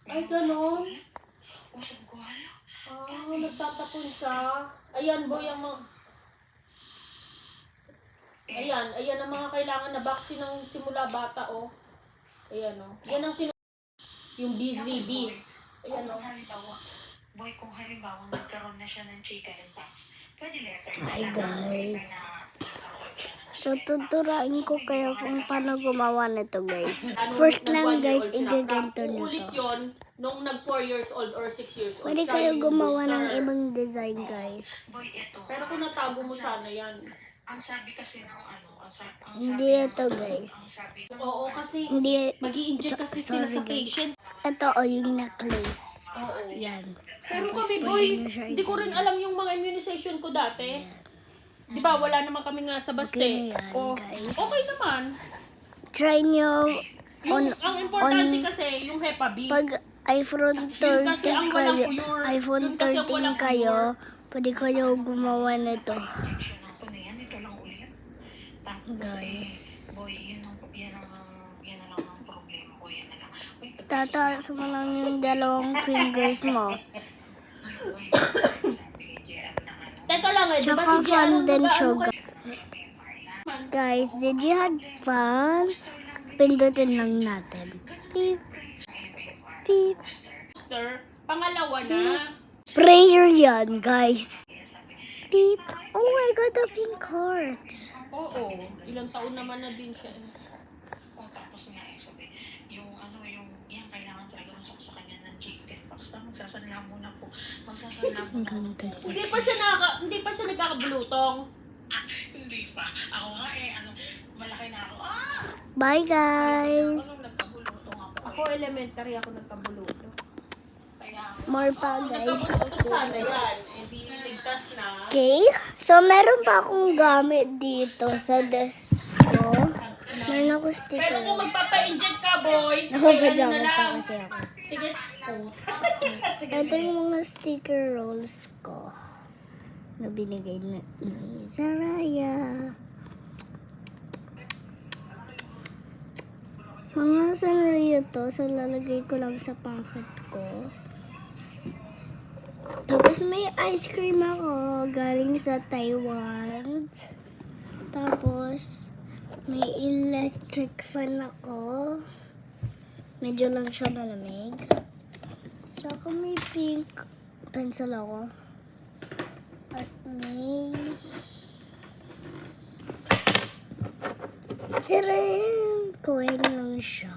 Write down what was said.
Ay, ganon. O, sabi ko, hala. Nagtatapon siya. Ayan, boy, ang mga... Ayan ang mga kailangan na vaccine ng simula bata, oh. Ayan, oh. Yan ang yung BZB. Ayan, oh. Boy, kung halimbawa nagkaroon na siya ng chickenpox, pwede letter na Hi lang. guys. Nagkaroon siya ng So tuturain ko kayo kung paano gumawa nito guys. First lang guys, igaganto nyo Uulit to. yun nung nag 4 years old or 6 years old. Pwede Siya kayo yung gumawa booster. ng ibang design guys. Boy, ito. Pero kung natago mo sana yan. Ang sabi kasi ng ano, ang sabi Hindi ito guys. Oo, kasi Hindi. mag-i-inject kasi sila sa patient. Ito o yung necklace. Oo. Yan. Pero Tapos kami, pwede boy, nyo siya hindi ko rin alam yung mga immunization ko dati. Yan. Di ba, wala naman kami nga sa baste. Okay na yan, guys. Okay naman. Try nyo Ang importante kasi, yung Hepa B. pag iPhone 13 kasi ang walang kayo, pure. iPhone Yun kasi ang 13 walang kayo, pwede kayo gumawa nito. Injection ng to na yan, ito lang ulit. Tapos Guys. boy, yan na lang ang problema ko, yan na lang. Uy, Tataas mo lang yung dalawang fingers mo. boy, sabi kay JR na ano. Teka lang eh, di ba Tsaka si Gian fun din siya, nag-ano Guys, did you have fun? Pindutin lang natin. Beep. Beep. Sir, pangalawa na. Prayer yan, guys. Beep. Oh, I got the pink hearts. Oo, ilang taon naman na din siya. O, tapos nga sabi, yung yan kailangan talaga masok sa kanya ng chickenpox. Tapos magsasanla muna po. Hindi pa siya nagkakabulutong. Hindi pa. Ako nga malaki na ako. Bye, guys. Anong nagkabulutong ako? Ako elementary ako nagkabulutong. Kaya More pa, guys. Nagkabulutong sana yan. Hindi ligtas na. Okay. So, meron pa akong gamit dito sa desk ko. Meron ako Pero sticker. kung magpapa-inject ka, boy, Nakapajamas na kasi ako. Sige, Ito yung mga sticker rolls ko na binigay ni Saraya. Mga Saraya to, so lalagay ko lang sa pocket ko. Tapos may ice cream ako galing sa Taiwan. Tapos may electric fan ako. Medyo lang siya malamig. Tsaka may pink pencil ako. At may... Siren! Coin lang siya.